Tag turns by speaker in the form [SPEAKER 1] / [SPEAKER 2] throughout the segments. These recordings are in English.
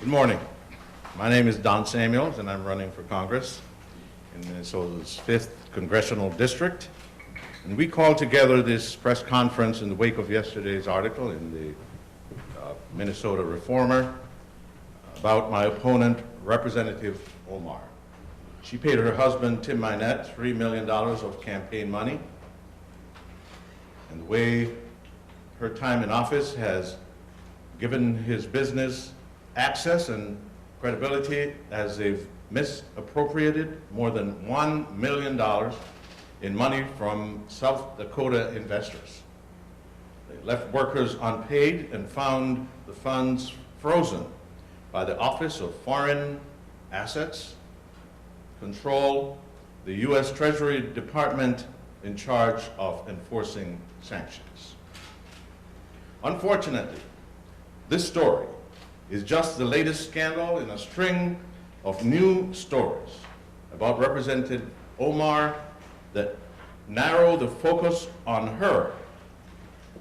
[SPEAKER 1] Good morning. My name is Don Samuels, and I'm running for Congress in Minnesota's 5th Congressional District. And we called together this press conference in the wake of yesterday's article in the Minnesota Reformer about my opponent, Representative Omar. She paid her husband, Tim Mynett, $3 million of campaign money. And the way her time in office has given his business access and credibility, as they've misappropriated more than $1 million in money from South Dakota investors. They left workers unpaid and found the funds frozen by the Office of Foreign Assets Control, the U.S. Treasury Department in charge of enforcing sanctions. Unfortunately, this story is just the latest scandal in a string of new stories about Representative Omar that narrow the focus on her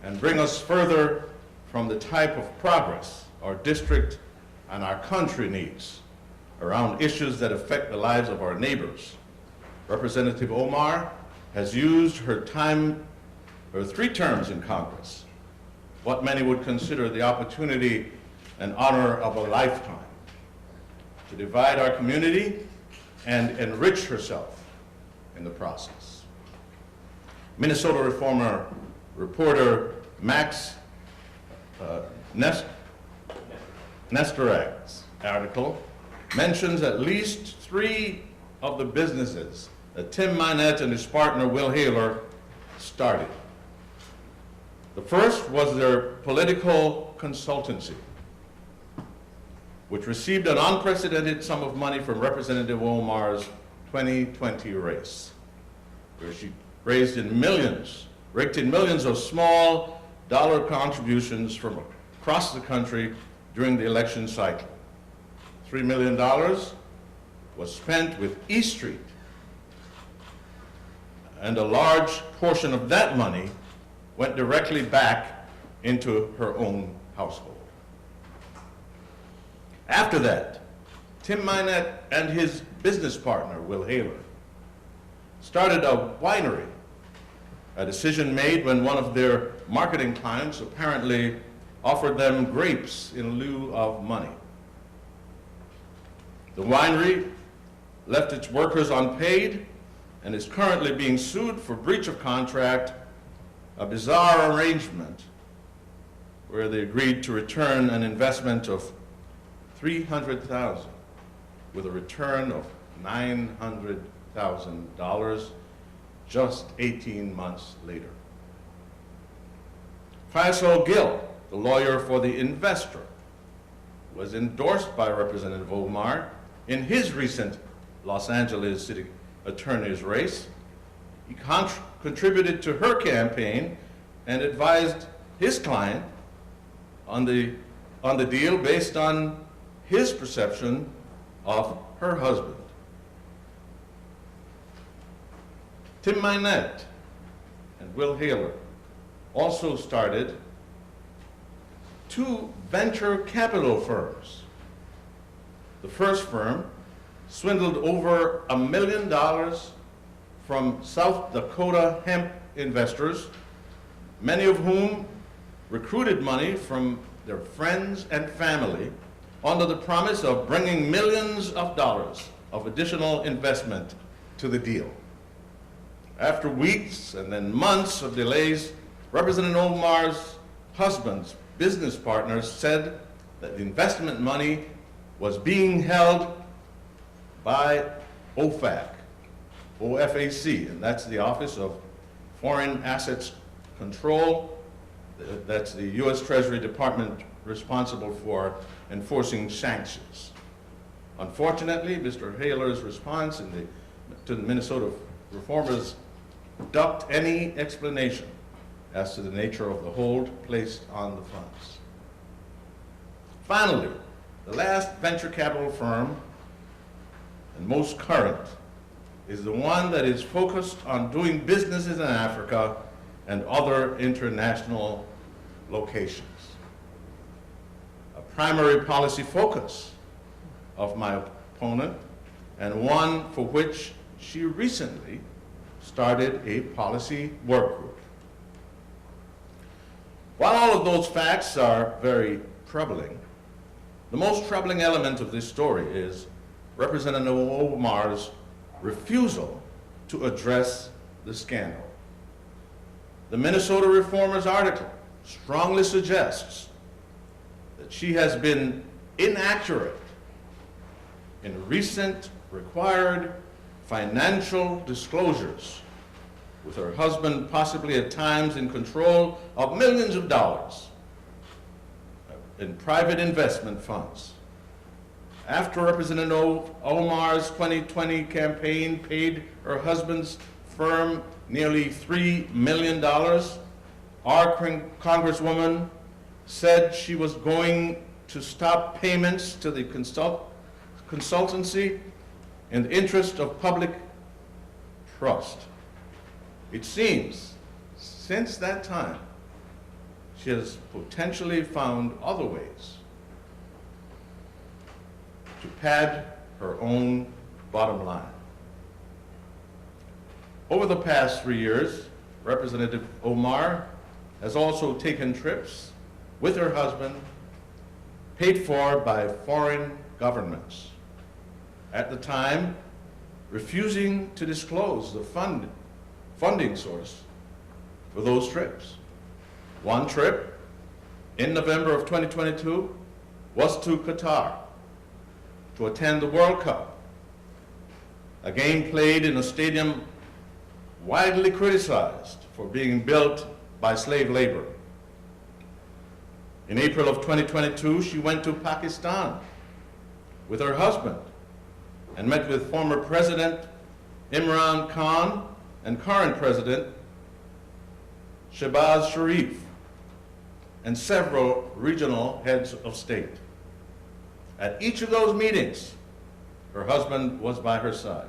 [SPEAKER 1] and bring us further from the type of progress our district and our country needs around issues that affect the lives of our neighbors. Representative Omar has used her 3 terms in Congress, what many would consider the opportunity and honor of a lifetime, to divide our community and enrich herself in the process. Minnesota Reformer reporter Max Nesterag's article mentions at least 3 of the businesses that Tim Mynett and his partner Will Haler started. The first was their political consultancy, which received an unprecedented sum of money from Representative Omar's 2020 race, where she raked in millions of small dollar contributions from across the country during the election cycle. $3 million was spent with E Street, and a large portion of that money went directly back into her own household. After that, Tim Mynett and his business partner, Will Haler, started a winery, a decision made when one of their marketing clients apparently offered them grapes in lieu of money. The winery left its workers unpaid and is currently being sued for breach of contract, a bizarre arrangement where they agreed to return an investment of $300,000 with a return of $900,000 just 18 months later. Faisal Gill, the lawyer for the investor, was endorsed by Representative Omar in his recent Los Angeles City Attorney's race. He contributed to her campaign and advised his client on the deal based on his perception of her husband. Tim Mynett and Will Haler also started 2 venture capital firms. The first firm swindled over $1 million from South Dakota hemp investors, many of whom recruited money from their friends and family under the promise of bringing millions of dollars of additional investment to the deal. After weeks and then months of delays, Representative Omar's husband's business partners said that the investment money was being held by OFAC, OFAC, and that's the Office of Foreign Assets Control. That's the U.S. Treasury Department responsible for enforcing sanctions. Unfortunately, Mr. Haler's response to the Minnesota Reformers ducked any explanation as to the nature of the hold placed on the funds. Finally, the last venture capital firm, and most current, is the one that is focused on doing businesses in Africa and other international locations. A primary policy focus of my opponent, and one for which she recently started a policy work group. While all of those facts are very troubling, the most troubling element of this story is Representative Omar's refusal to address the scandal. The Minnesota Reformer's article strongly suggests that she has been inaccurate in recent required financial disclosures, with her husband possibly at times in control of millions of dollars in private investment funds. After Representative Omar's 2020 campaign paid her husband's firm nearly $3 million, our Congresswoman said she was going to stop payments to the consultancy in the interest of public trust. It seems, since that time, she has potentially found other ways to pad her own bottom line. Over the past 3 years, Representative Omar has also taken trips with her husband paid for by foreign governments, at the time refusing to disclose the funding source for those trips. One trip in November of 2022 was to Qatar to attend the World Cup, a game played in a stadium widely criticized for being built by slave labor. In April of 2022, she went to Pakistan with her husband and met with former President Imran Khan and current President Shehbaz Sharif and several regional heads of state. At each of those meetings, her husband was by her side.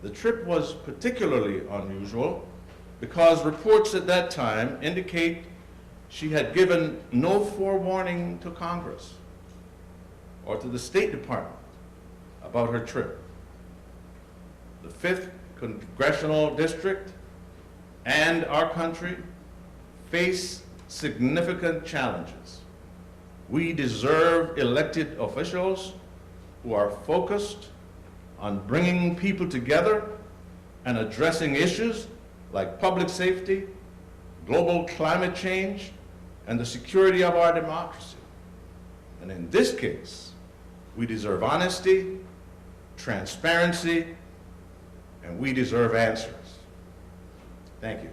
[SPEAKER 1] The trip was particularly unusual because reports at that time indicate she had given no forewarning to Congress or to the State Department about her trip. The 5th Congressional District and our country face significant challenges. We deserve elected officials who are focused on bringing people together and addressing issues like public safety, global climate change, and the security of our democracy. And in this case, we deserve honesty, transparency, and we deserve answers. Thank you.